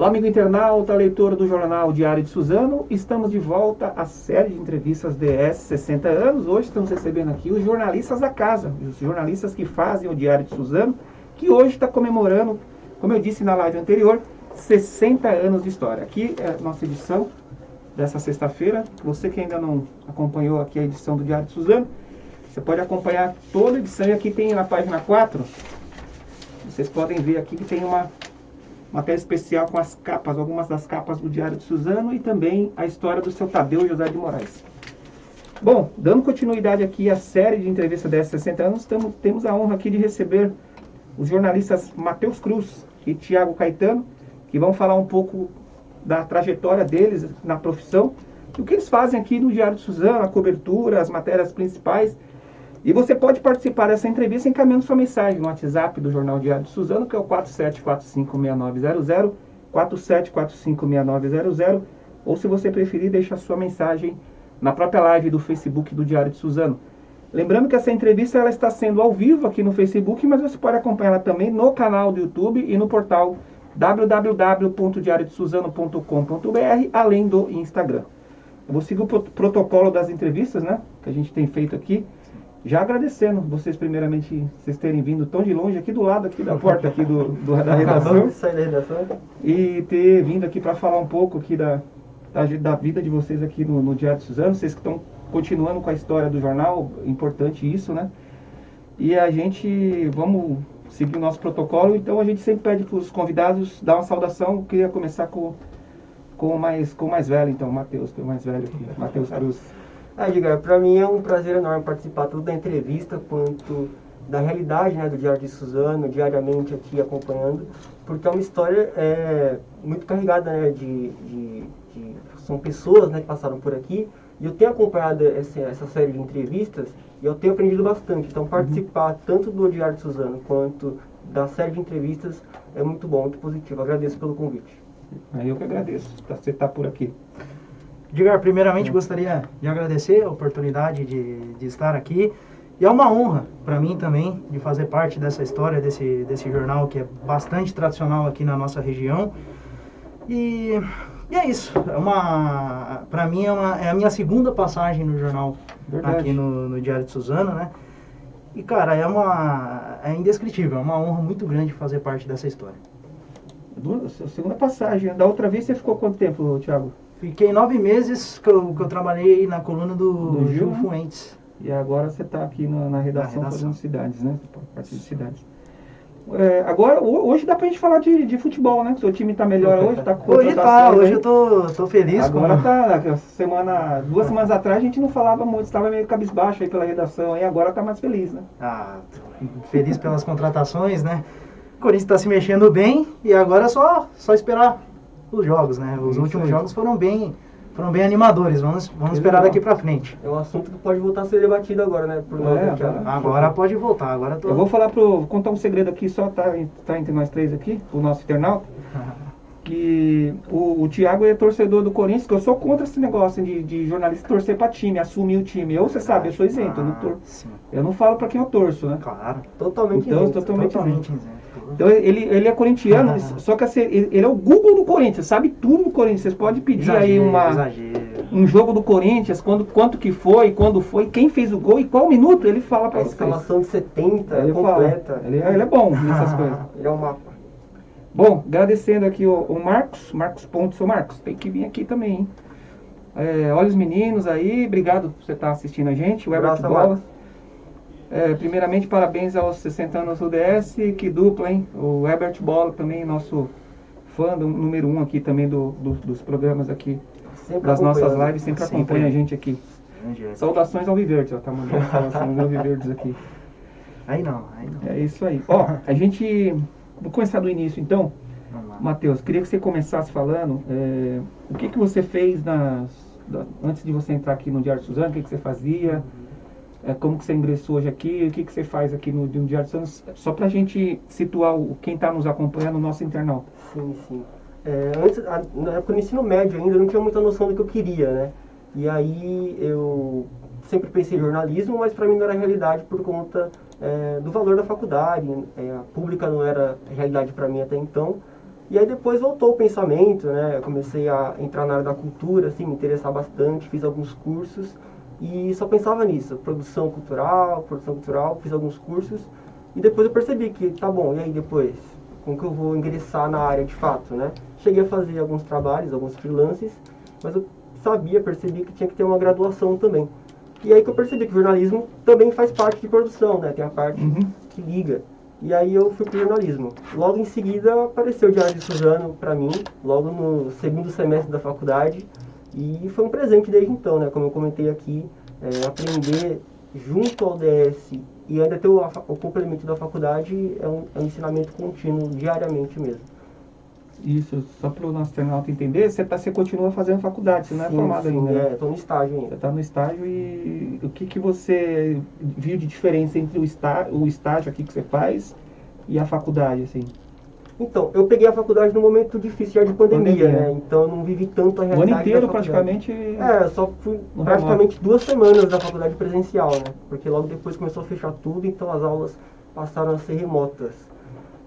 Olá, amigo internauta, leitor do jornal Diário de Suzano. Estamos de volta à série de entrevistas DS 60 anos. Hoje estamos recebendo aqui os jornalistas da casa, os jornalistas que fazem o Diário de Suzano, que hoje está comemorando, como eu disse na live anterior, 60 anos de história. Aqui é a nossa edição dessa sexta-feira. Você que ainda não acompanhou aqui a edição do Diário de Suzano, você pode acompanhar toda a edição. E aqui tem na página 4, vocês podem ver aqui que tem uma matéria especial com as capas, algumas das capas do Diário de Suzano e também a história do seu Tadeu José de Moraes. Bom, dando continuidade aqui à série de entrevistas DS 60 anos, temos a honra aqui de receber os jornalistas Matheus Cruz e Tiago Caetano, que vão falar um pouco da trajetória deles na profissão e o que eles fazem aqui no Diário de Suzano, a cobertura, as matérias principais. E você pode participar dessa entrevista encaminhando sua mensagem no WhatsApp do Jornal Diário de Suzano, que é o 47456900, 47456900, ou se você preferir, deixa a sua mensagem na própria live do Facebook do Diário de Suzano. Lembrando que essa entrevista ela está sendo ao vivo aqui no Facebook, mas você pode acompanhar ela também no canal do YouTube e no portal www.diariodesuzano.com.br, além do Instagram. Eu vou seguir o protocolo das entrevistas, né, que a gente tem feito aqui. Já agradecendo vocês primeiramente, vocês terem vindo tão de longe, aqui do lado aqui da porta aqui da redação. E ter vindo aqui para falar um pouco aqui da vida de vocês aqui no Diário de Suzano. Vocês que estão continuando com a história do jornal, importante isso, né? E a gente, vamos seguir o nosso protocolo, então a gente sempre pede para os convidados dar uma saudação. Eu queria começar com o mais velho, então, Matheus, que é o mais velho aqui, Matheus Cruz. Edgar, para mim é um prazer enorme participar tanto da entrevista quanto da realidade, né, do Diário de Suzano, diariamente aqui acompanhando, porque é uma história muito carregada, né, são pessoas, né, que passaram por aqui, e eu tenho acompanhado essa série de entrevistas e eu tenho aprendido bastante. Então participar tanto do Diário de Suzano quanto da série de entrevistas é muito bom, muito positivo. Agradeço pelo convite. Eu que agradeço por você estar por aqui. Edgar, primeiramente gostaria de agradecer a oportunidade de estar aqui. E é uma honra para mim também de fazer parte dessa história, desse jornal que é bastante tradicional aqui na nossa região. E é isso. Para mim é a minha segunda passagem no jornal. Verdade. Aqui no Diário de Suzano, né? E cara, é indescritível, é uma honra muito grande fazer parte dessa história. Segunda passagem. Da outra vez você ficou quanto tempo, Thiago? Fiquei 9 meses que eu trabalhei na coluna do Gil Fuentes. E agora você está aqui na redação fazendo cidades, né? Parte de cidades. Agora, hoje dá pra gente falar de futebol, né? Seu time tá melhor hoje, tá com hoje eu tô feliz. Agora duas semanas atrás a gente não falava muito, estava meio cabisbaixo aí pela redação, e agora tá mais feliz, né? Feliz pelas contratações, né? O Corinthians tá se mexendo bem e agora é só esperar os jogos, né? Os últimos jogos foram bem animadores. Vamos esperar daqui pra frente. É um assunto que pode voltar a ser debatido agora, né? Agora pode voltar. Eu vou contar um segredo aqui, só tá entre nós três aqui, o nosso internauta, que o Thiago é torcedor do Corinthians, que eu sou contra esse negócio de jornalista torcer pra time, assumir o time. Você sabe, eu sou isento, eu não falo pra quem eu torço, né? Claro, totalmente isento. Então ele é corintiano, só que assim, ele é o Google do Corinthians, sabe tudo do Corinthians. Vocês podem pedir um jogo do Corinthians, quanto que foi, quando foi, quem fez o gol e qual minuto, ele fala pra vocês. A escalação de 70, ele completa. Ele é bom nessas coisas. Ele é um mapa. Bom, agradecendo aqui o Marcos Pontes. Ô Marcos, tem que vir aqui também, hein? Olha os meninos aí, obrigado por você estar assistindo a gente, o Herbert Bola. Primeiramente, parabéns aos 60 anos do DS, que dupla, hein? O Herbert Bola também, nosso fã número 1 aqui também dos programas aqui, das nossas lives, sempre acompanha a gente aqui. Saudações ao Viverdes, tá mandando saudações ao Viverdes aqui. Aí não. É isso aí. Vou começar do início então. Matheus, queria que você começasse falando o que você fez antes de você entrar aqui no Diário de Suzano, o que você fazia, como que você ingressou hoje aqui, o que você faz aqui no Diário de Suzano, só pra gente situar quem está nos acompanhando, o nosso internauta. Sim. Antes, na época do ensino médio ainda, eu não tinha muita noção do que eu queria, né? E aí eu sempre pensei em jornalismo, mas para mim não era realidade por conta do valor da faculdade. A pública não era realidade para mim até então. E aí depois voltou o pensamento, né? Eu comecei a entrar na área da cultura, assim, me interessar bastante, fiz alguns cursos e só pensava nisso, produção cultural, fiz alguns cursos e depois eu percebi que, tá bom, e aí depois? Como que eu vou ingressar na área de fato, né? Cheguei a fazer alguns trabalhos, alguns freelances, mas eu percebi que tinha que ter uma graduação também. E aí que eu percebi que o jornalismo também faz parte de produção, né? Tem a parte que liga. E aí eu fui pro jornalismo. Logo em seguida apareceu o Diário de Suzano para mim, logo no segundo semestre da faculdade. E foi um presente desde então, né? Como eu comentei aqui, aprender junto ao DS e ainda ter o complemento da faculdade é um ensinamento contínuo, diariamente mesmo. Isso, só para o nosso internauta entender, você continua fazendo faculdade, você não é formado ainda, né? Estou no estágio ainda. Você está no estágio e o que você viu de diferença entre o estágio aqui que você faz e a faculdade, assim? Então, eu peguei a faculdade num momento difícil já de pandemia, né? Então eu não vivi tanto a realidade. O ano inteiro da praticamente? Só fui praticamente 2 semanas da faculdade presencial, né? Porque logo depois começou a fechar tudo, então as aulas passaram a ser remotas.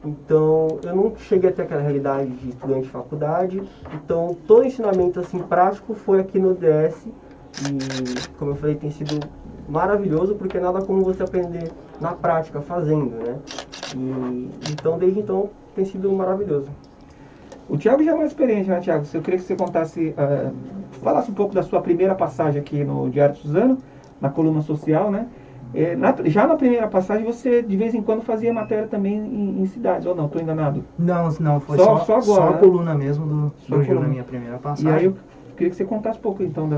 Então, eu não cheguei a ter aquela realidade de estudante de faculdade. Então, todo o ensinamento assim, prático foi aqui no DS. E, como eu falei, tem sido maravilhoso, porque nada como você aprender na prática, fazendo, né? E, então, desde então, tem sido maravilhoso. O Thiago já é mais experiente, né, Thiago? Eu queria que você contasse, falasse um pouco da sua primeira passagem aqui no Diário de Suzano, na coluna social, né? Já na primeira passagem, você de vez em quando fazia matéria também em cidades, ou não? Estou enganado? Não, foi só agora, só a né? coluna mesmo surgiu coluna. na minha primeira passagem. E aí eu queria que você contasse um pouco então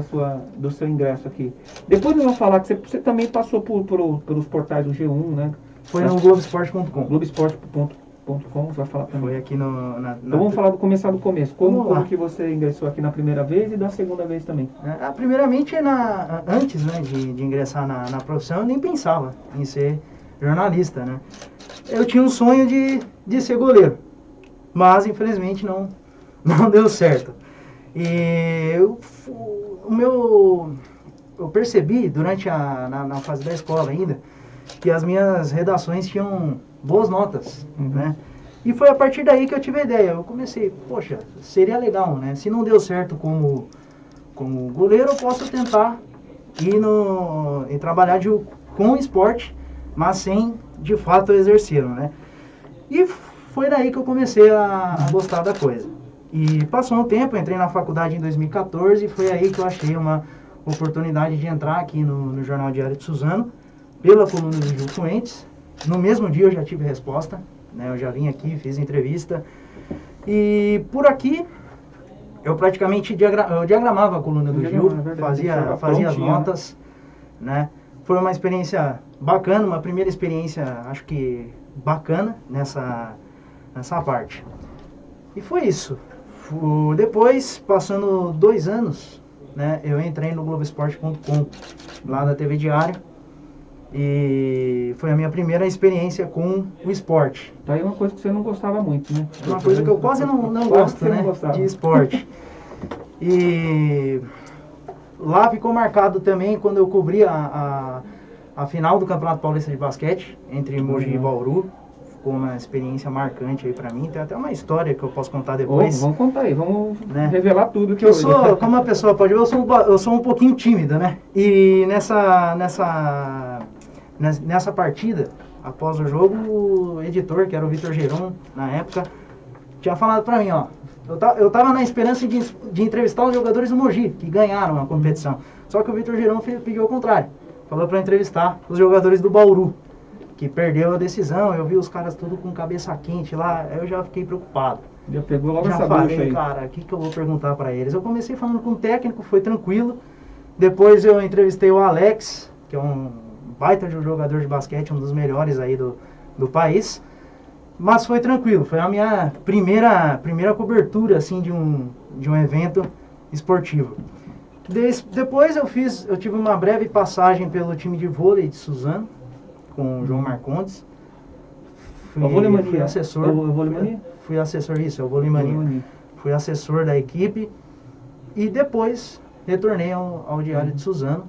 do seu ingresso aqui. Depois nós vamos falar que você também passou pelos portais do G1, né? Foi no Globesport.com. Globesport.com, você vai falar também. Foi aqui Então vamos começar do começo. Como que você ingressou aqui na primeira vez e da segunda vez também? Primeiramente, antes, né, de ingressar na profissão, eu nem pensava em ser jornalista, né? Eu tinha um sonho de ser goleiro, mas infelizmente não deu certo. E eu percebi durante na fase da escola ainda que as minhas redações tinham boas notas, né? E foi a partir daí que eu tive a ideia. Eu comecei, poxa, seria legal, né? Se não deu certo como goleiro, eu posso tentar ir trabalhar com esporte, mas sem, de fato, exercê-lo, né? E foi daí que eu comecei a gostar da coisa. E passou um tempo, entrei na faculdade em 2014 e foi aí que eu achei uma oportunidade de entrar aqui no Jornal Diário de Suzano, pela coluna do Gil Fuentes. No mesmo dia eu já tive resposta, né? Eu já vim aqui, fiz entrevista. E por aqui, eu praticamente diagramava a coluna do Gil, fazia as notas, né? Foi uma experiência bacana, uma primeira experiência, acho que bacana nessa parte. E foi isso. Depois, passando 2 anos, né, eu entrei no Globesport.com, lá da TV Diário. E foi a minha primeira experiência com o esporte. Tá aí uma coisa que você não gostava muito, né? Uma coisa que eu quase não gosto, né? De esporte. E lá ficou marcado também quando eu cobri a final do Campeonato Paulista de Basquete, entre Mogi e Bauru. Ficou uma experiência marcante aí pra mim. Tem até uma história que eu posso contar depois. Vamos contar aí, vamos revelar tudo que eu sou, como a pessoa pode ver, eu sou um pouquinho tímido, né? E nessa partida, após o jogo, o editor, que era o Vitor Geron, na época, tinha falado pra mim, ó, eu tava na esperança de entrevistar os jogadores do Mogi, que ganharam a competição. Só que o Vitor Geron pediu ao contrário. Falou pra entrevistar os jogadores do Bauru, que perdeu a decisão. Eu vi os caras tudo com cabeça quente lá, eu já fiquei preocupado. Já pegou logo essa bucha aí. Cara, o que eu vou perguntar pra eles? Eu comecei falando com o técnico, foi tranquilo. Depois eu entrevistei o Alex, que é um baita de um jogador de basquete, um dos melhores aí do país. Mas foi tranquilo, foi a minha primeira cobertura assim de um evento esportivo. Depois eu tive uma breve passagem pelo time de vôlei de Suzano, com o João Marcondes. Fui assessor. Fui assessor, isso, é o Vôlei Mania. Fui assessor da equipe e depois retornei ao Diário de Suzano,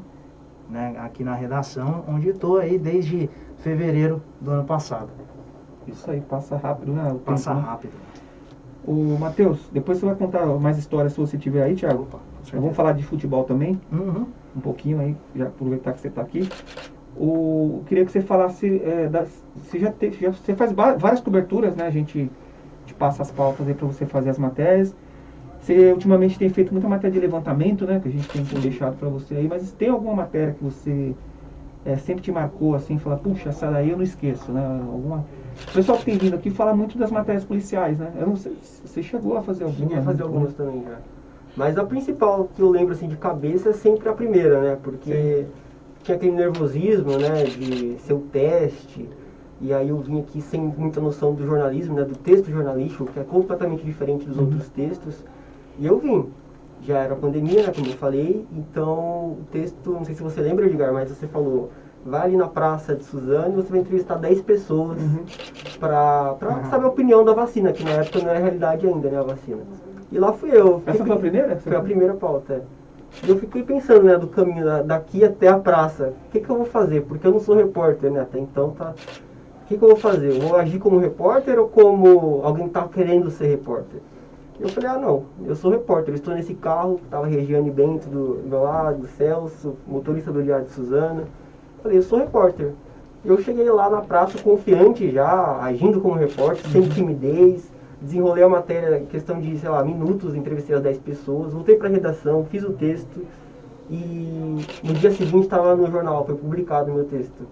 né, aqui na redação, onde estou aí desde fevereiro do ano passado. Isso aí, passa rápido, né? Passa rápido. O Matheus, depois você vai contar mais histórias se você tiver aí, Thiago. Opa, Vamos falar de futebol também, Uhum. um pouquinho aí, já aproveitar que você está aqui. Queria que você falasse, você faz várias coberturas, né? A gente te passa as pautas aí para você fazer as matérias. Você ultimamente tem feito muita matéria de levantamento, né? Que a gente tem deixado para você aí, mas tem alguma matéria que você sempre te marcou, assim, fala, puxa, essa daí eu não esqueço, né? O pessoal que tem vindo aqui fala muito das matérias policiais, né? Eu não sei, você chegou a fazer alguma? Cheguei a fazer algumas também já. Mas a principal que eu lembro assim de cabeça é sempre a primeira, né? Porque tinha aquele nervosismo, né? De ser o teste. E aí eu vim aqui sem muita noção do jornalismo, né? Do texto jornalístico, que é completamente diferente dos outros textos. E eu vim. Já era pandemia, né? Como eu falei. Então o texto, não sei se você lembra, Edgar, mas você falou... Vai ali na praça de Suzano e você vai entrevistar 10 pessoas para saber a opinião da vacina, que na época não era realidade ainda, né, a vacina. E lá fui eu. Essa foi a primeira? Foi a primeira pauta, é. E eu fiquei pensando, né, do caminho daqui até a praça. O que eu vou fazer? Porque eu não sou repórter, né, até então tá... O que eu vou fazer? Eu vou agir como repórter ou como alguém que tá querendo ser repórter? Eu falei, não, eu sou repórter, eu estou nesse carro, tava Regiane Bento do meu lado, Celso, motorista do Diário de Suzano. Falei, eu sou repórter. Eu cheguei lá na praça confiante já, agindo como repórter, sem timidez, desenrolei a matéria em questão de, sei lá, minutos, entrevistei as 10 pessoas, voltei para a redação, fiz o texto e no dia seguinte estava no jornal, foi publicado o meu texto.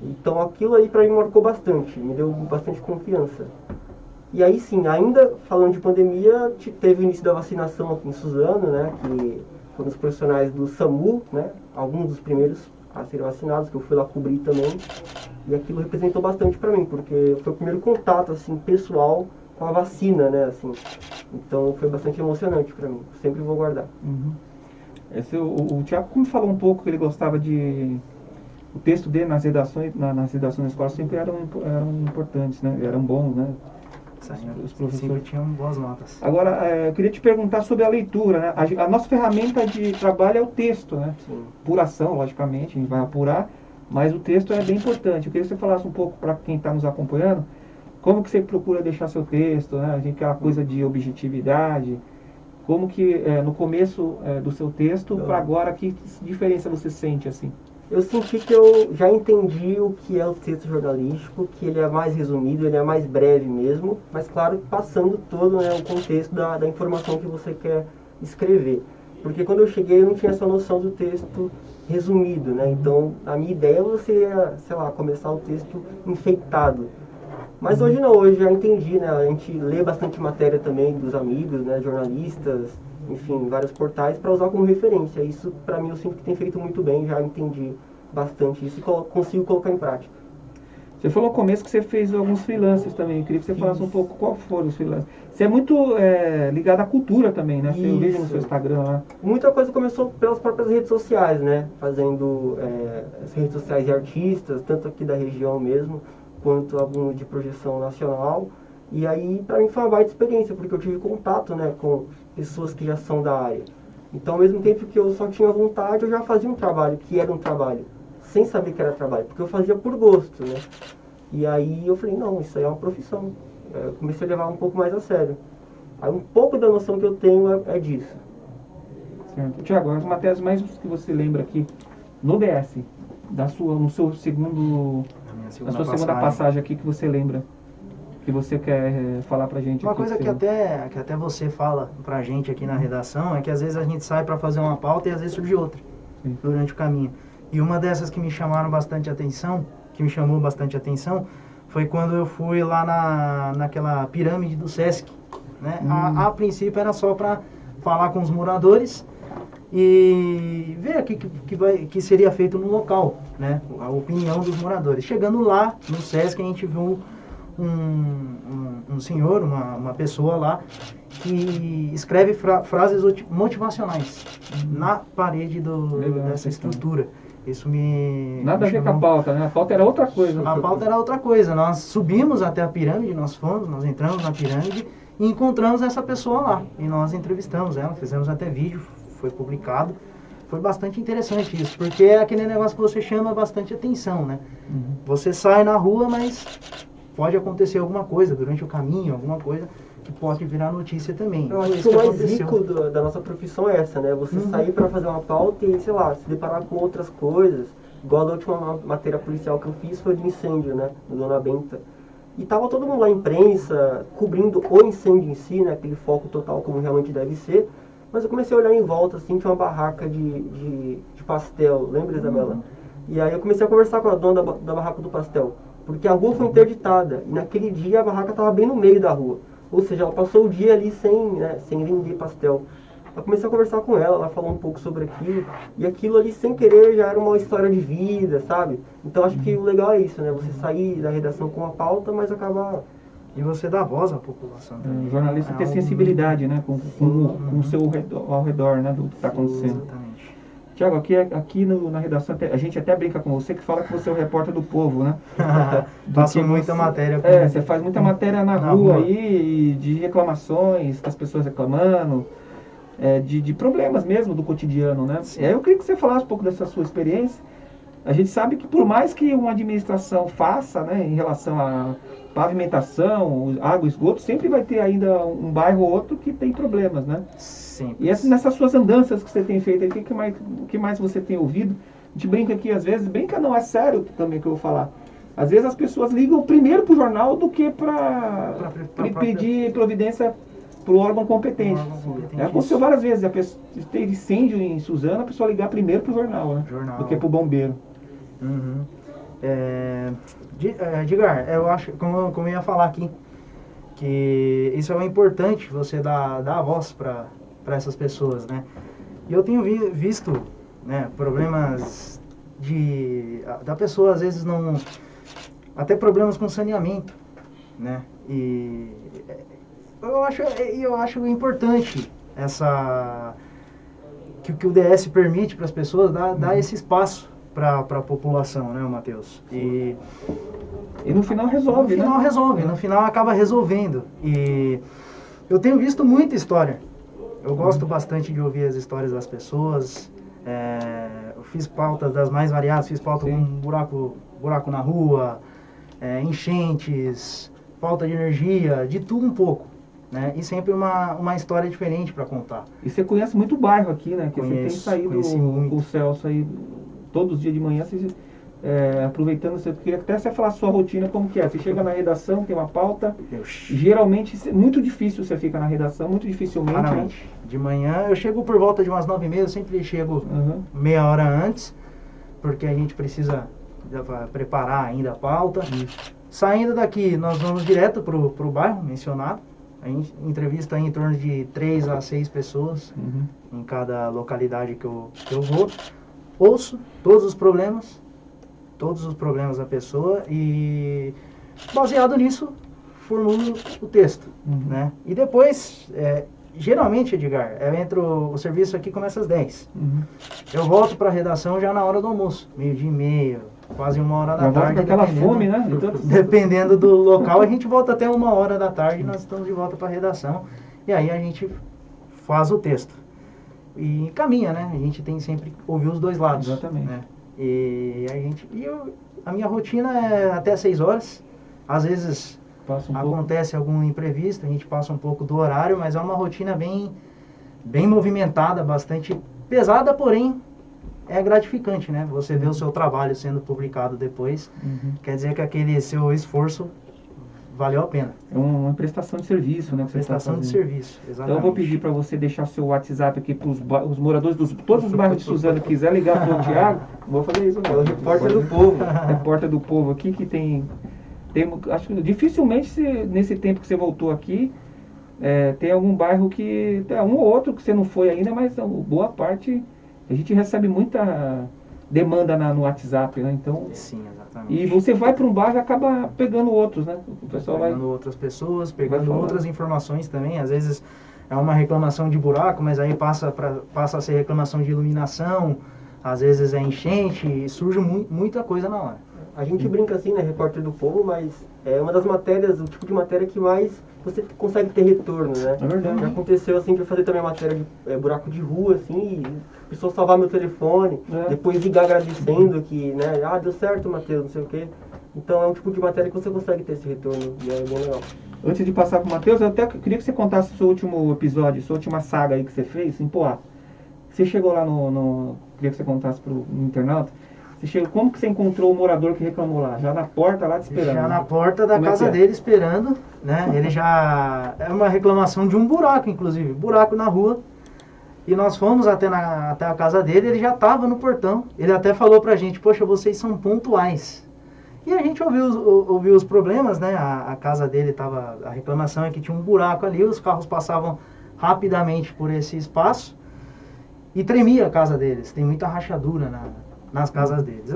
Então aquilo aí para mim marcou bastante, me deu bastante confiança. E aí sim, ainda falando de pandemia, teve o início da vacinação aqui em Suzano, né, que foram os profissionais do SAMU, né, alguns dos primeiros a serem vacinados, que eu fui lá cobrir também, e aquilo representou bastante para mim, porque foi o primeiro contato, assim, pessoal com a vacina, né, assim, então foi bastante emocionante para mim, sempre vou guardar. Uhum. O Thiago, como falou um pouco que ele gostava o texto dele nas redações da escola sempre eram importantes, né, eram bons, né, Os professores tinham boas notas. Agora, eu queria te perguntar sobre a leitura, né? A nossa ferramenta de trabalho é o texto, né? Sim. Apuração, logicamente, a gente vai apurar, mas o texto é bem importante. Eu queria que você falasse um pouco para quem está nos acompanhando, como que você procura deixar seu texto, né? Aquela coisa de objetividade, como que no começo do seu texto para agora, que diferença você sente assim? Eu senti que eu já entendi o que é o texto jornalístico, que ele é mais resumido, ele é mais breve mesmo, mas claro, passando todo, né, o contexto da informação que você quer escrever. Porque quando eu cheguei eu não tinha essa noção do texto resumido, né? Então a minha ideia é você, sei lá, começar o texto enfeitado. Mas hoje não, hoje já entendi, né? A gente lê bastante matéria também dos amigos, né, jornalistas, enfim, vários portais para usar como referência. Isso, para mim, eu sinto que tem feito muito bem, já entendi bastante isso e consigo colocar em prática. Você falou no começo que você fez alguns freelancers também. Eu queria que você falasse um pouco qual foram os freelancers. Você é muito ligado à cultura também, né? Eu vejo no seu Instagram lá. Muita coisa começou pelas próprias redes sociais, né? Fazendo as redes sociais de artistas, tanto aqui da região mesmo, quanto alguns de projeção nacional. E aí, para mim, foi uma baita experiência, porque eu tive contato, né, com pessoas que já são da área. Então, ao mesmo tempo que eu só tinha vontade, eu já fazia um trabalho, que era um trabalho, sem saber que era trabalho, porque eu fazia por gosto, né? E aí eu falei, não, isso aí é uma profissão. Eu comecei a levar um pouco mais a sério. Aí um pouco da noção que eu tenho é disso. Certo. Tiago, as matérias mais que você lembra aqui no DS, no seu segundo, na sua segunda passagem aqui, que você lembra, que você quer falar pra gente? Uma aqui, coisa que até você fala pra gente aqui na redação é que às vezes a gente sai pra fazer uma pauta e às vezes surge outra durante o caminho. E uma dessas que me chamou bastante atenção, foi quando eu fui lá naquela pirâmide do Sesc, né? A princípio era só para falar com os moradores e ver o que seria feito no local, né? A opinião dos moradores. Chegando lá no Sesc, a gente viu um senhor, uma pessoa lá, que escreve frases motivacionais na parede dessa estrutura. Isso Nada a ver com a pauta, né? A pauta era outra coisa. A pauta era outra coisa. Nós subimos até a pirâmide, nós entramos na pirâmide e encontramos essa pessoa lá. E nós entrevistamos ela, fizemos até vídeo, foi publicado. Foi bastante interessante isso, porque é aquele negócio que você chama bastante atenção, né? Você sai na rua, mas pode acontecer alguma coisa durante o caminho, alguma coisa que pode virar notícia também. Eu acho Isso que o mais aconteceu. rico da nossa profissão é essa, né? Você sair para fazer uma pauta e, sei lá, se deparar com outras coisas. Igual a última matéria policial que eu fiz foi de incêndio, né? Do Dona Benta. E tava todo mundo lá, imprensa, cobrindo o incêndio em si, né? Aquele foco total como realmente deve ser. Mas eu comecei a olhar em volta, assim, tinha uma barraca de pastel, lembra, Isabela? E aí eu comecei a conversar com a dona da barraca do pastel. Porque a rua foi interditada, e naquele dia a barraca estava bem no meio da rua. Ou seja, ela passou o dia ali sem vender pastel. Eu comecei a conversar com ela falou um pouco sobre aquilo, e aquilo ali sem querer já era uma história de vida, sabe? Então acho que o legal é isso, né? Você sair da redação com uma pauta, mas acabar... E você dá voz à população também. O jornalista tem sensibilidade, né, com o seu ao redor, né, do que está acontecendo. Exatamente. Tiago, aqui na redação, a gente até brinca com você que fala que você é o repórter do povo, né? Faço muita matéria. Você faz muita matéria na rua aí, de reclamações, das pessoas reclamando, de problemas mesmo do cotidiano, né? Eu queria que você falasse um pouco dessa sua experiência. A gente sabe que por mais que uma administração faça, né, em relação a pavimentação, água, esgoto, sempre vai ter ainda um bairro ou outro que tem problemas, né? Sempre. E nessas suas andanças que você tem feito aqui, o que mais você tem ouvido? A gente brinca aqui, às vezes, brinca não, é sério também que eu vou falar. Às vezes as pessoas ligam primeiro para o jornal do que para pedir providência para o órgão competente. Aconteceu várias vezes, a pessoa teve incêndio em Suzano, a pessoa ligar primeiro para o jornal, né? Do que para o bombeiro. Uhum. Edgar, eu acho, como eu ia falar aqui, que isso é importante, você dar a voz para essas pessoas, né? E eu tenho visto, né, problemas da pessoa às vezes não, até problemas com saneamento, né? E eu acho importante que o DS permite para as pessoas dar esse espaço para a população, né, Matheus? E no final resolve, né? No final acaba resolvendo. E eu tenho visto muita história. Eu gosto bastante de ouvir as histórias das pessoas. Eu fiz pautas das mais variadas, fiz pauta com buraco na rua, enchentes, falta de energia, de tudo um pouco. Né? E sempre uma história diferente para contar. E você conhece muito o bairro aqui, né? Que Conheço, você tem saído com o Celso aí todos os dias de manhã, aproveitando, você queria até você falar a sua rotina, como que é? Você chega na redação, tem uma pauta, geralmente, muito difícil você fica na redação, muito dificilmente. Né? De manhã, eu chego por volta de umas 9h30, eu sempre chego meia hora antes, porque a gente precisa preparar ainda a pauta. Saindo daqui, nós vamos direto pro bairro mencionado. A gente entrevista em torno de 3 a 6 pessoas em cada localidade que eu vou. Ouço todos os problemas da pessoa e, baseado nisso, formulo o texto. Né? E depois, geralmente, Edgar, o serviço aqui começa às 10. Eu volto para a redação já na hora do almoço, 12h30, quase 1h da tarde. Com aquela fome, né? Dependendo do local, a gente volta até 1h da tarde e nós estamos de volta para a redação. E aí a gente faz o texto. E caminha, né? A gente tem sempre que ouvir os dois lados. Exatamente. Né? A minha rotina é até 6 horas. Às vezes acontece algum imprevisto, a gente passa um pouco do horário, mas é uma rotina bem movimentada, bastante pesada, porém é gratificante, né? Você vê o seu trabalho sendo publicado depois, quer dizer que aquele seu esforço valeu a pena. É uma prestação de serviço, né? Prestação de serviço, exatamente. Então eu vou pedir para você deixar seu WhatsApp aqui para os moradores de todos os bairros de Suzano que quiser ligar para o Tiago. Vou fazer isso, né? É o repórter do povo. Repórter do povo aqui que tem acho que dificilmente nesse tempo que você voltou aqui tem algum bairro que tem um ou outro que você não foi ainda, mas boa parte a gente recebe muita demanda no WhatsApp, né? Então, sim, exatamente. E você vai para um bairro e acaba pegando outros, né? O pessoal pegando outras pessoas, pegando outras informações também. Às vezes é uma reclamação de buraco, mas aí passa a ser reclamação de iluminação. Às vezes é enchente e surge muita coisa na hora. A gente brinca assim, né, repórter do povo, mas é uma das matérias, o tipo de matéria que mais você consegue ter retorno, né? É verdade. Já aconteceu assim de eu fazer também a matéria de buraco de rua, assim, e a pessoa salvar meu telefone, depois ligar agradecendo que, né, deu certo, Matheus, não sei o quê. Então é um tipo de matéria que você consegue ter esse retorno e é bem legal. Antes de passar para o Matheus, eu até queria que você contasse o seu último episódio, sua última saga aí que você fez em Poá. Você chegou lá queria que você contasse para o internauta. Como que você encontrou o morador que reclamou lá? Já na porta lá te esperando? Já na porta da casa dele esperando, né? Ele já... É uma reclamação de um buraco, inclusive. Buraco na rua. E nós fomos até a casa dele, ele já estava no portão. Ele até falou pra gente, poxa, vocês são pontuais. E a gente ouviu os problemas, né? A casa dele estava... A reclamação é que tinha um buraco ali, os carros passavam rapidamente por esse espaço. E tremia a casa deles. Tem muita rachadura nas casas deles.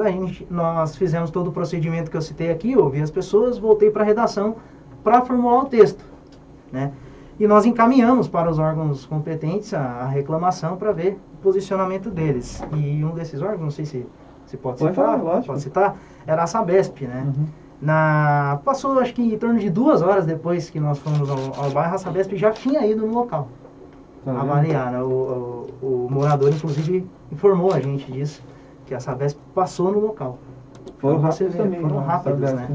Nós fizemos todo o procedimento que eu citei aqui, ouvi as pessoas, voltei para a redação para formular o texto, né? E nós encaminhamos para os órgãos competentes a reclamação para ver o posicionamento deles. E um desses órgãos, não sei se pode citar, falar, pode citar, era a Sabesp, né? Uhum. Passou acho que em torno de 2 horas depois que nós fomos ao bairro, a Sabesp já tinha ido no local avaliar, né? O morador inclusive informou a gente disso, que a Sabesp passou no local. Foram rápidos também. Foram rápidos, né?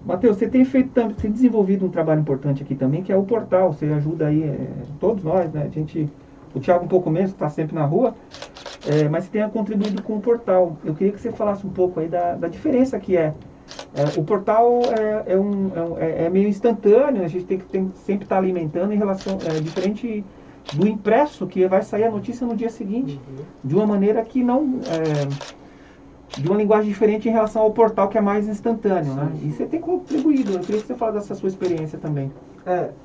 Matheus, você tem desenvolvido um trabalho importante aqui também, que é o portal. Você ajuda aí, todos nós, né? O Thiago um pouco menos, está sempre na rua, mas você tem contribuído com o portal. Eu queria que você falasse um pouco aí da diferença que é. O portal é meio instantâneo, a gente tem que sempre estar alimentando em relação, diferente do impresso, que vai sair a notícia no dia seguinte, de uma maneira que não... de uma linguagem diferente em relação ao portal, que é mais instantâneo, né? E você tem contribuído, eu queria que você falasse dessa sua experiência também.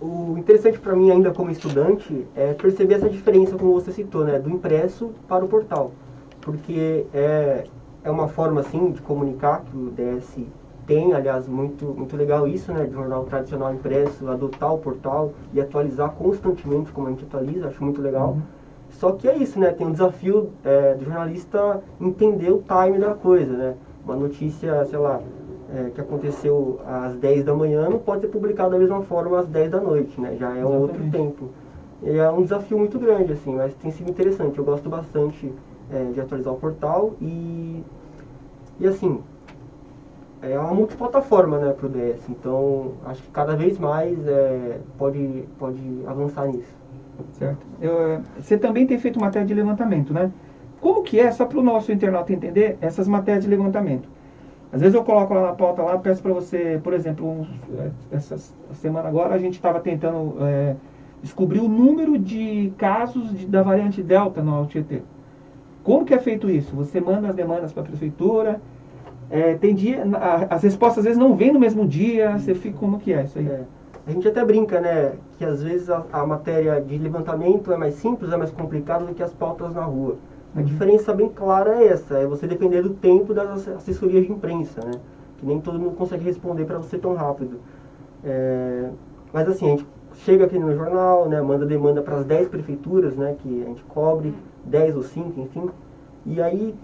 O interessante para mim ainda como estudante é perceber essa diferença, como você citou, né? Do impresso para o portal. Porque é uma forma, assim, de comunicar que o DS tem, aliás, muito legal isso, né? De jornal tradicional impresso, adotar o portal e atualizar constantemente como a gente atualiza, acho muito legal. Só que é isso, né? Tem um desafio do jornalista entender o time da coisa, né? Uma notícia, sei lá, que aconteceu às 10 da manhã não pode ser publicada da mesma forma às 10 da noite, né? Já é um outro tempo. E é um desafio muito grande, assim, mas tem sido interessante. Eu gosto bastante de atualizar o portal e assim, é uma multiplataforma, né, para o DS. Então, acho que cada vez mais pode avançar nisso. Certo. Você também tem feito matéria de levantamento, né? Como que é, só para o nosso internauta entender, essas matérias de levantamento? Às vezes eu coloco lá na pauta, lá, peço para você, por exemplo, essa semana agora a gente estava tentando descobrir o número de casos da variante Delta no Alto Tietê. Como que é feito isso? Você manda as demandas para a prefeitura, tem dia, as respostas às vezes não vêm no mesmo dia, você fica, como que é isso aí? A gente até brinca, né, que às vezes a matéria de levantamento é mais simples, é mais complicada do que as pautas na rua. A diferença bem clara é essa, é você depender do tempo das assessorias de imprensa, né, que nem todo mundo consegue responder para você tão rápido. Mas assim, a gente chega aqui no jornal, né, manda demanda para as 10 prefeituras, né, que a gente cobre, 10 ou 5, enfim, e aí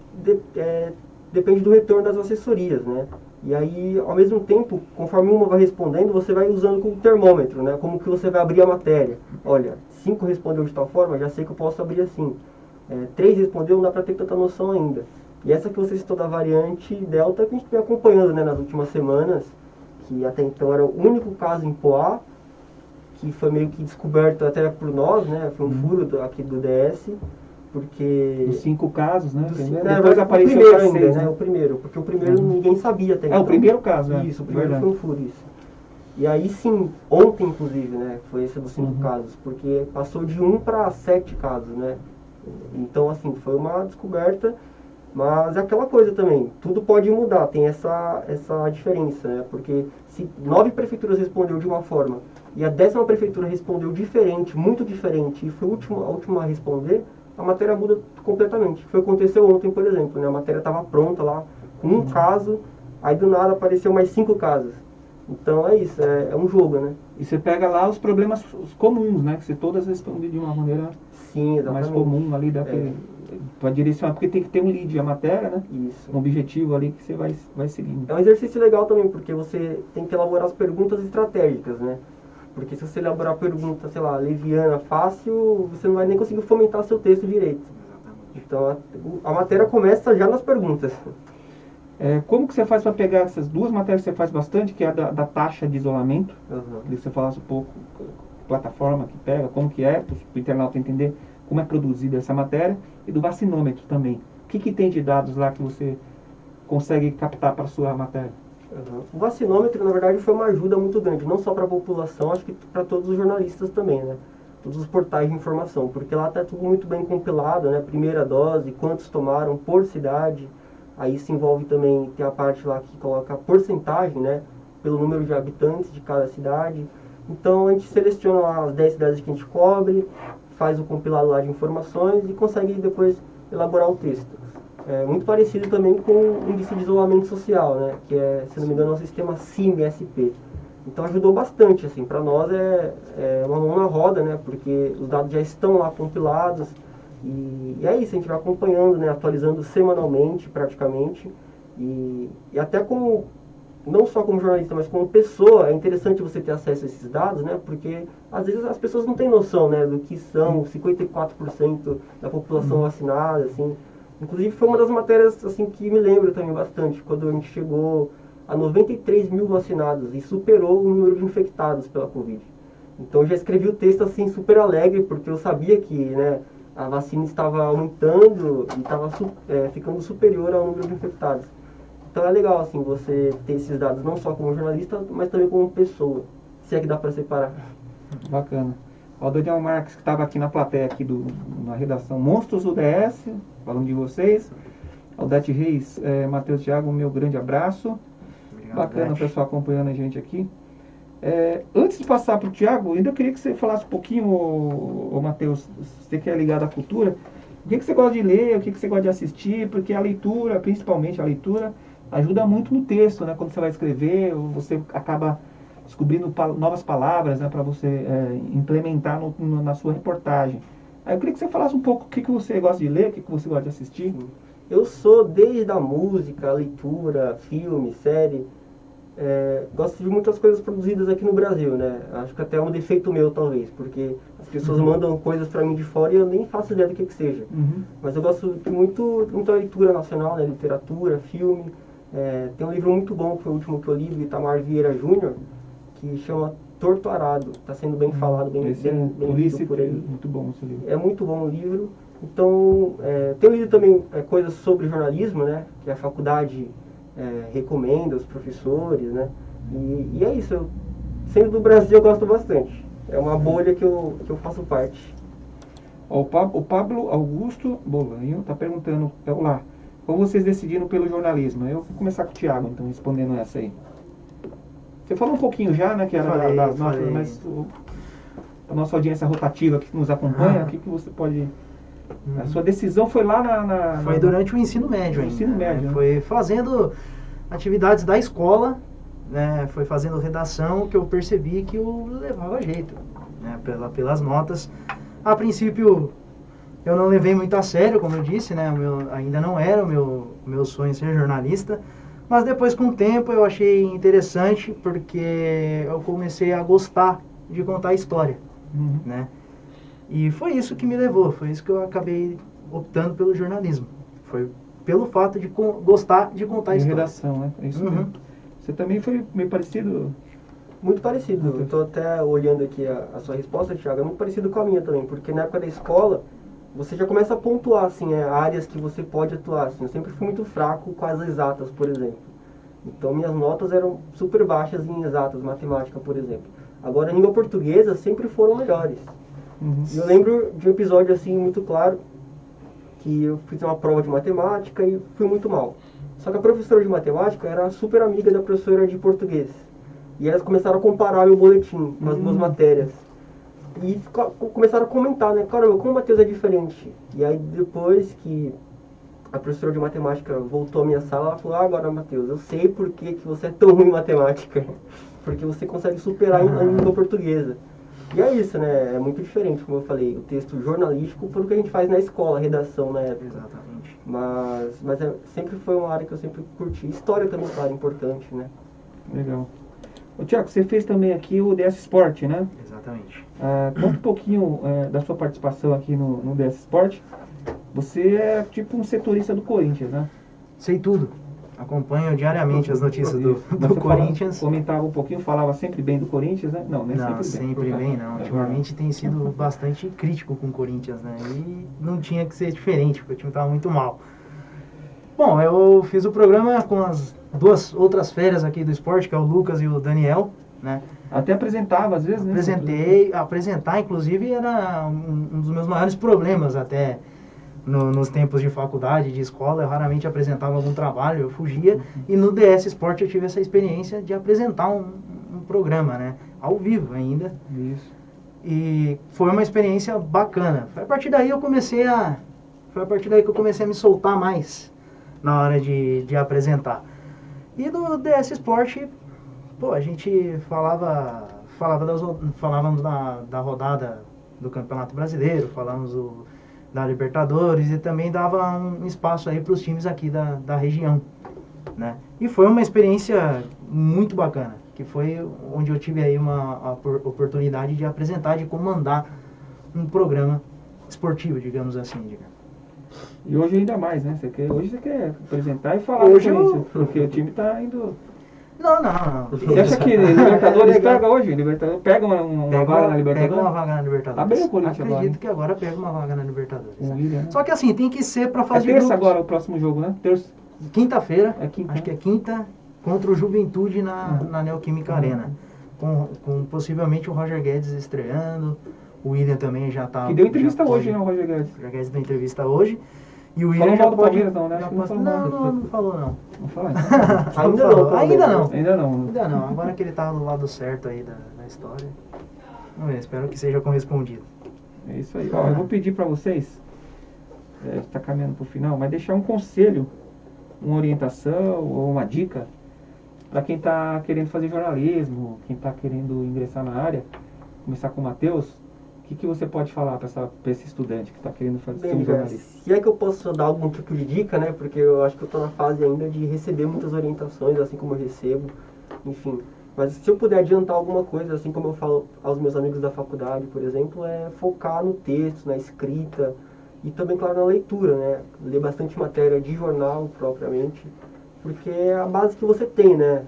depende do retorno das assessorias, né. E aí, ao mesmo tempo, conforme uma vai respondendo, você vai usando como termômetro, né? Como que você vai abrir a matéria. Olha, 5 respondeu de tal forma, já sei que eu posso abrir assim. 3 respondeu, não dá para ter tanta noção ainda. E essa que você citou da variante Delta, que a gente vem acompanhando, né, nas últimas semanas, que até então era o único caso em Poá, que foi meio que descoberto até por nós, né? Foi um furo aqui do DS. Porque... Dos 5 casos, né? Depois apareceu o primeiro ainda, né? O primeiro, porque o primeiro ninguém sabia até então. O primeiro caso, Isso, o primeiro foi um furo, isso. E aí sim, ontem inclusive, né? Foi esse dos 5 casos, porque passou de 1 para 7 casos, né? Então, assim, foi uma descoberta, mas é aquela coisa também, tudo pode mudar, tem essa diferença, né? Porque se 9 prefeituras respondeu de uma forma e a 10ª prefeitura respondeu diferente, muito diferente, e foi a última a responder, a matéria muda completamente. Foi o que aconteceu ontem, por exemplo, né? A matéria estava pronta lá, com um caso, aí do nada apareceu mais 5 casos. Então é isso, é um jogo, né? E você pega lá os problemas comuns, né? Que você todas respondem de uma maneira mais comum ali, para direcionar, porque tem que ter um lead, a matéria, né? Isso. Um objetivo ali que você vai seguindo. É um exercício legal também, porque você tem que elaborar as perguntas estratégicas, né? Porque se você elaborar pergunta, sei lá, leviana, fácil, você não vai nem conseguir fomentar seu texto direito. Então a matéria começa já nas perguntas. Como que você faz para pegar essas duas matérias que você faz bastante, que é a da taxa de isolamento, Uhum. que você falasse um pouco, plataforma que pega, como que é, para o internauta entender como é produzida essa matéria, e do vacinômetro também. O que tem de dados lá que você consegue captar para a sua matéria? Uhum. O vacinômetro, na verdade, foi uma ajuda muito grande, não só para a população, acho que para todos os jornalistas também, né? Todos os portais de informação, porque lá está tudo muito bem compilado, né? Primeira dose, quantos tomaram por cidade, aí se envolve também, tem a parte lá que coloca a porcentagem, né? Pelo número de habitantes de cada cidade. Então a gente seleciona lá as 10 cidades que a gente cobre, faz o compilado lá de informações e consegue depois elaborar o texto. É muito parecido também com o índice de isolamento social, né? Que é, se não me engano, é o sistema CIM-SP. Então ajudou bastante, assim, para nós é uma mão na roda, né? Porque os dados já estão lá compilados e é isso, a gente vai acompanhando, né? Atualizando semanalmente, praticamente. E até como, não só como jornalista, mas como pessoa, é interessante você ter acesso a esses dados, né? Porque às vezes as pessoas não têm noção, né? Do que são 54% da população vacinada, assim. Inclusive foi uma das matérias assim, que me lembro também bastante, quando a gente chegou a 93 mil vacinados e superou o número de infectados pela Covid. Então eu já escrevi o texto assim super alegre, porque eu sabia que, né, a vacina estava aumentando e estava ficando superior ao número de infectados. Então é legal assim, você ter esses dados não só como jornalista, mas também como pessoa, se é que dá para separar. Bacana. O Daniel Marques, que estava aqui na plateia, aqui na redação Monstros UDS, falando de vocês. Aldete Reis, Matheus Thiago, meu grande abraço. Obrigado, Bacana o Beth. pessoal acompanhando a gente aqui. Antes de passar para o Thiago, ainda queria que você falasse um pouquinho, ô Matheus, você que é ligado à cultura, o que você gosta de ler, o que você gosta de assistir, porque a leitura, principalmente a leitura, ajuda muito no texto, né? Quando você vai escrever, você acaba descobrindo novas palavras, né, para você implementar na sua reportagem. Aí eu queria que você falasse um pouco o que você gosta de ler, o que você gosta de assistir. Eu sou desde a música, a leitura, filme, série, gosto de muitas coisas produzidas aqui no Brasil, né? Acho que até é um defeito meu, talvez, porque as pessoas mandam coisas para mim de fora e eu nem faço ideia do que seja. Uhum. Mas eu gosto de muita leitura nacional, né? Literatura, filme. Tem um livro muito bom, que foi o último que eu li, do Itamar Vieira Júnior, que chama Torto Arado. Está sendo bem falado, bem lido por aí. Muito bom esse livro. É muito bom o livro. Então, tenho lido também coisas sobre jornalismo, né? Que a faculdade recomenda, os professores, né? E é isso. Sendo do Brasil, eu gosto bastante. É uma bolha que eu faço parte. Ó, o Pablo Augusto Bolanho está perguntando, olá, como vocês decidiram pelo jornalismo? Eu vou começar com o Thiago, então, respondendo essa aí. Você falou um pouquinho já, né, que era das notas, mas a nossa audiência rotativa que nos acompanha, o que você pode... A sua decisão foi lá Foi durante o ensino médio ainda. Ensino médio, né? Foi fazendo atividades da escola, né? Foi fazendo redação que eu percebi que eu levava jeito, né? Pelas notas. A princípio, eu não levei muito a sério, como eu disse, né? Ainda não era o meu sonho ser jornalista. Mas depois, com o tempo, eu achei interessante porque eu comecei a gostar de contar história, né? E foi isso que me levou, foi isso que eu acabei optando pelo jornalismo. Foi pelo fato de gostar de contar história. Redação, né? É isso mesmo. Você também foi meio parecido? Muito parecido. Eu estou até olhando aqui a sua resposta, Thiago, é muito parecido com a minha também, porque na época da escola, você já começa a pontuar, assim, áreas que você pode atuar, assim. Eu sempre fui muito fraco com as exatas, por exemplo. Então, minhas notas eram super baixas em exatas, matemática, por exemplo. Agora, em língua portuguesa, sempre foram melhores. E eu lembro de um episódio, assim, muito claro, que eu fiz uma prova de matemática e fui muito mal. Só que a professora de matemática era super amiga da professora de português. E elas começaram a comparar meu boletim com as duas matérias. E começaram a comentar, né? Caramba, como o Matheus é diferente. E aí, depois que a professora de matemática voltou à minha sala, ela falou, agora, Matheus, eu sei por que você é tão ruim em matemática. Porque você consegue superar a língua portuguesa. E é isso, né? É muito diferente, como eu falei, o texto jornalístico foi o que a gente faz na escola, a redação na época. Exatamente. Mas sempre foi uma área que eu sempre curti. História também é uma área importante, né? Legal. Ô, Thiago, você fez também aqui o DS Sport, né? Exatamente. Conta um pouquinho da sua participação aqui no DS Sport. Você é tipo um setorista do Corinthians, né? Sei tudo. Acompanho diariamente as notícias do Mas você Corinthians. Comentava um pouquinho, falava sempre bem do Corinthians, né? Não, nem Não, sempre bem não. Ultimamente tem sido bastante crítico com o Corinthians, né? E não tinha que ser diferente, porque o time estava muito mal. Bom, eu fiz o programa com as duas outras feras aqui do esporte, que é o Lucas e o Daniel, né? Até apresentava, às vezes, né? Apresentar, inclusive, era um dos meus maiores problemas até nos tempos de faculdade, de escola. Eu raramente apresentava algum trabalho, eu fugia. E no DS Sport eu tive essa experiência de apresentar um programa, né? Ao vivo ainda. Isso. E foi uma experiência bacana. Foi a partir daí que eu comecei a me soltar mais na hora de apresentar. E no DS Sport, pô, a gente falávamos da rodada do Campeonato Brasileiro, falamos da Libertadores e também dava um espaço aí para os times aqui da região, né? E foi uma experiência muito bacana, que foi onde eu tive aí uma oportunidade de apresentar, de comandar um programa esportivo, digamos assim, E hoje ainda mais, né? Hoje você quer apresentar e falar Hoje do Corinthians, porque o time tá indo... Não. Você acha que Libertadores pega hoje? Libertadores pega uma vaga na Libertadores? Pega uma vaga na Libertadores. Tá bem o Corinthians agora. Acredito que agora pega uma vaga na Libertadores. O William, né? Só que assim, tem que ser pra fase de terça grupos. agora o próximo jogo, né? Terça. Quinta-feira, É quinta, acho que é quinta, contra o Juventude na Neoquímica Arena. Com possivelmente o Roger Guedes estreando, o William também já tá... Que deu entrevista hoje, né, o Roger Guedes? O Roger Guedes deu entrevista hoje. E o William Falou já mal do pode... Palmeiras não, né? Acho que não falou mal. Não falou não. Não fala? Ainda não. Ainda não. Agora que ele tá do lado certo aí da história. Vamos ver, espero que seja correspondido. É isso aí. Ó, eu vou pedir pra vocês, está caminhando pro final, mas deixar um conselho, uma orientação ou uma dica para quem está querendo fazer jornalismo, quem está querendo ingressar na área, começar com o Matheus. O que você pode falar para esse estudante que está querendo ser um jornalista? Se é que eu posso dar algum tipo de dica, né? Porque eu acho que eu estou na fase ainda de receber muitas orientações, assim como eu recebo, enfim. Mas se eu puder adiantar alguma coisa, assim como eu falo aos meus amigos da faculdade, por exemplo, é focar no texto, na escrita e também, claro, na leitura, né? Ler bastante matéria de jornal, propriamente, porque é a base que você tem, né?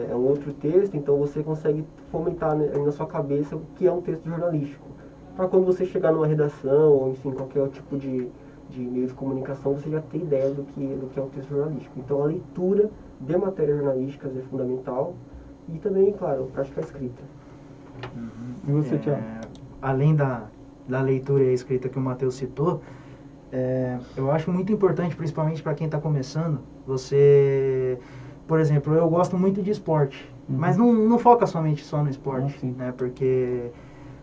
É um outro texto, então você consegue fomentar na sua cabeça o que é um texto jornalístico. Para quando você chegar numa redação, ou enfim, qualquer tipo de meio de comunicação, você já tem ideia do que é um texto jornalístico. Então a leitura de matérias jornalísticas é fundamental e também, claro, praticar a escrita. E você, Thiago? Além da leitura e a escrita que o Matheus citou, eu acho muito importante, principalmente para quem está começando, você... Por exemplo, eu gosto muito de esporte, mas não foca somente só no esporte, né? Porque...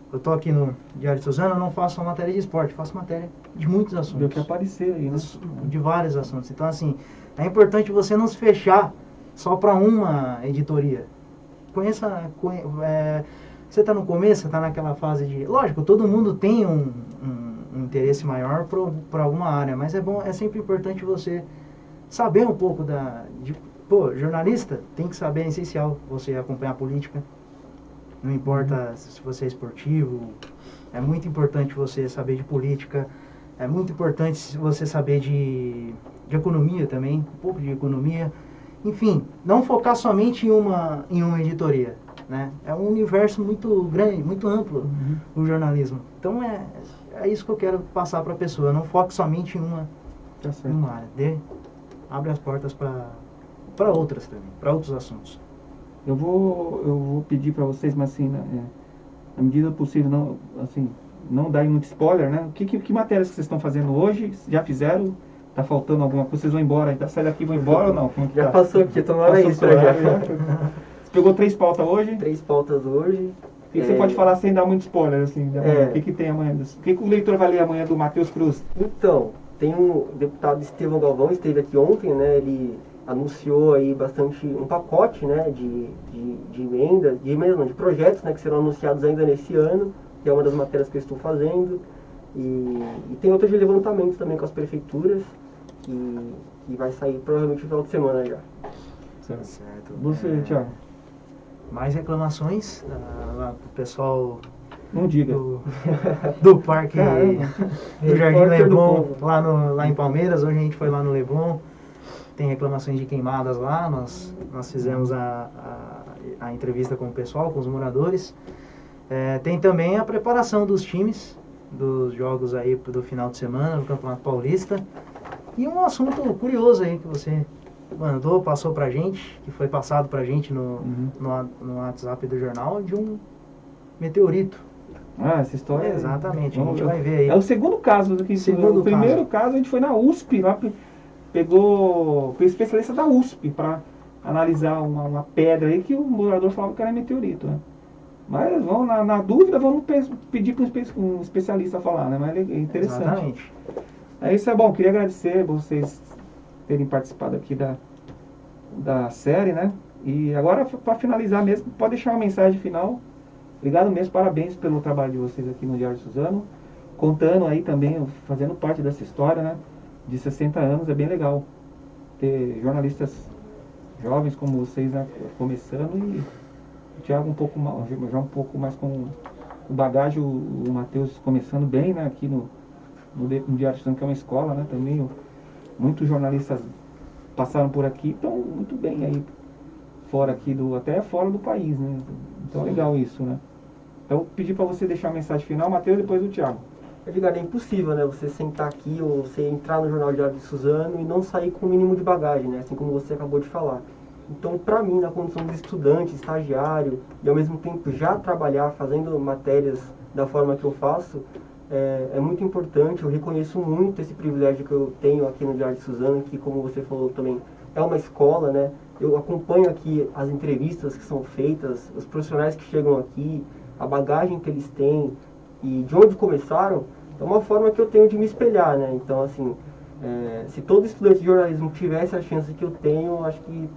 Eu estou aqui no Diário de Suzano, eu não faço só matéria de esporte, faço matéria de muitos assuntos. Deu que aparecer aí, né? De vários assuntos. Então, assim, é importante você não se fechar só para uma editoria. Você está no começo, você está naquela fase de... Lógico, todo mundo tem um interesse maior por alguma área, mas é sempre importante você saber um pouco jornalista tem que saber, é essencial você acompanhar a política. Não importa se você é esportivo, é muito importante você saber de política, é muito importante você saber de economia também, um pouco de economia. Enfim, não focar somente em uma editoria, né? É um universo muito grande, muito amplo, o jornalismo. Então é isso que eu quero passar para a pessoa, não foque somente em uma área. Abre as portas para outras também, para outros assuntos. Eu vou pedir para vocês, mas assim, na medida do possível, não darem muito spoiler, né? Que matérias que vocês estão fazendo hoje? Já fizeram? Tá faltando alguma coisa? Vocês vão embora? Sai daqui e vão embora ou não? Já passou aqui, tô na hora extra já. Você pegou 3 pautas hoje? 3 pautas hoje. O que você pode falar sem dar muito spoiler, assim? O que tem amanhã? O que o leitor vai ler amanhã do Matheus Cruz? Então, tem o deputado Estevão Galvão, esteve aqui ontem, né? Ele anunciou aí um pacote, né, de emendas, de projetos, né, que serão anunciados ainda nesse ano, que é uma das matérias que eu estou fazendo, e tem outra de levantamento também com as prefeituras, que vai sair provavelmente no final de semana já. Certo. Você, Thiago? Mais reclamações lá pro pessoal... Não diga. Do parque do Jardim Leblon, lá em Palmeiras. Hoje a gente foi lá no Leblon. tem reclamações de queimadas lá, nós fizemos a entrevista com o pessoal, com os moradores. Tem também a preparação dos times, dos jogos aí do final de semana, do Campeonato Paulista. E um assunto curioso aí que você mandou, passou pra gente, que foi passado pra gente no WhatsApp do jornal, de um meteorito. Ah, essa história... Exatamente, a gente vai ver aí. É o segundo caso. O primeiro caso a gente foi na USP, lá pegou especialista da USP para analisar uma pedra aí que o morador falava que era meteorito, né? Mas vamos, na dúvida, vamos pedir para um especialista falar, né? Mas é interessante. Exatamente. Isso é bom, queria agradecer vocês terem participado aqui da série, né? E agora, para finalizar mesmo, pode deixar uma mensagem final. Obrigado mesmo, parabéns pelo trabalho de vocês aqui no Diário de Suzano. Contando aí também, fazendo parte dessa história, né? De 60 anos, é bem legal ter jornalistas jovens como vocês, né, começando, e o Thiago já um pouco mais com bagagem, o Matheus começando bem, né, aqui no Diário de Suzano, que é uma escola, né, também. Muitos jornalistas passaram por aqui, estão muito bem aí, até fora do país, né? Então é legal isso, né? Então eu pedi para você deixar a mensagem final, Matheus, depois o Thiago. Edgar, é impossível, né, você sentar aqui ou você entrar no Jornal Diário de Suzano e não sair com o mínimo de bagagem, né, assim como você acabou de falar. Então, para mim, na condição de estudante, estagiário, e ao mesmo tempo já trabalhar fazendo matérias da forma que eu faço, é muito importante. Eu reconheço muito esse privilégio que eu tenho aqui no Diário de Suzano, que, como você falou também, é uma escola, né. Eu acompanho aqui as entrevistas que são feitas, os profissionais que chegam aqui, a bagagem que eles têm e de onde começaram. É uma forma que eu tenho de me espelhar, né? Então, assim, se todo estudante de jornalismo tivesse a chance que eu tenho, acho que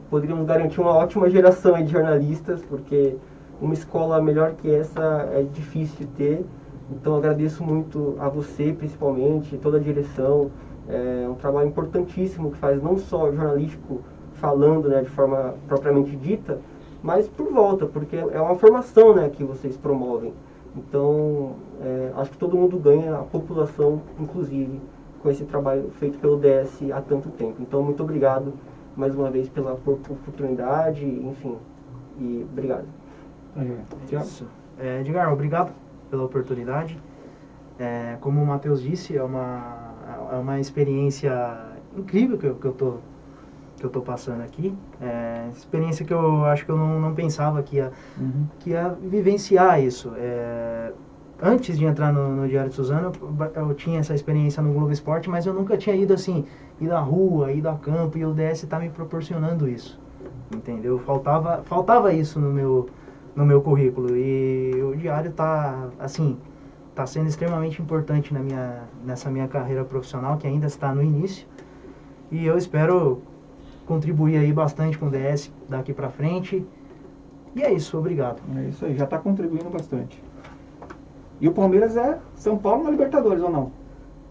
poderíamos garantir uma ótima geração aí de jornalistas, porque uma escola melhor que essa é difícil de ter. Então, eu agradeço muito a você, principalmente, toda a direção. É um trabalho importantíssimo que faz não só jornalístico, falando, né, de forma propriamente dita, mas por volta, porque é uma formação, né, que vocês promovem. Então, acho que todo mundo ganha, a população, inclusive, com esse trabalho feito pelo DS há tanto tempo. Então, muito obrigado mais uma vez pela oportunidade, enfim, e obrigado. Edgar, obrigado pela oportunidade. Como o Matheus disse, é uma experiência incrível que eu tô passando aqui. Experiência que eu acho que eu não pensava que ia vivenciar isso. Antes de entrar no Diário de Suzano, eu tinha essa experiência no Globo Esporte, mas eu nunca tinha ido assim, ir à rua, ir a campo, e o DS está me proporcionando isso, entendeu? Faltava isso no meu currículo, e o Diário tá sendo extremamente importante nessa minha carreira profissional, que ainda está no início, e eu espero contribuir aí bastante com o DS daqui para frente. E é isso, obrigado. É isso aí, já está contribuindo bastante. E o Palmeiras é São Paulo na Libertadores, ou não?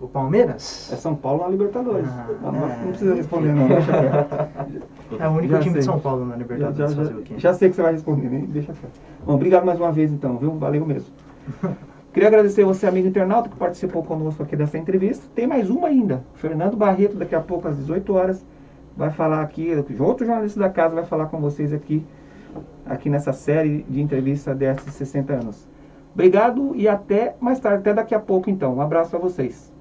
O Palmeiras? É São Paulo na Libertadores. Não precisa responder, não. Deixa quieto. É o único time de São Paulo na Libertadores. Já sei que você vai responder, né? Deixa quieto. Bom, obrigado mais uma vez, então, viu? Valeu mesmo. Queria agradecer você, amigo internauta, que participou conosco aqui dessa entrevista. Tem mais uma ainda. Fernando Barreto, daqui a pouco, às 18 horas, vai falar aqui, outro jornalista da casa vai falar com vocês aqui nessa série de entrevista desses 60 anos. Obrigado e até mais tarde, até daqui a pouco então. Um abraço a vocês.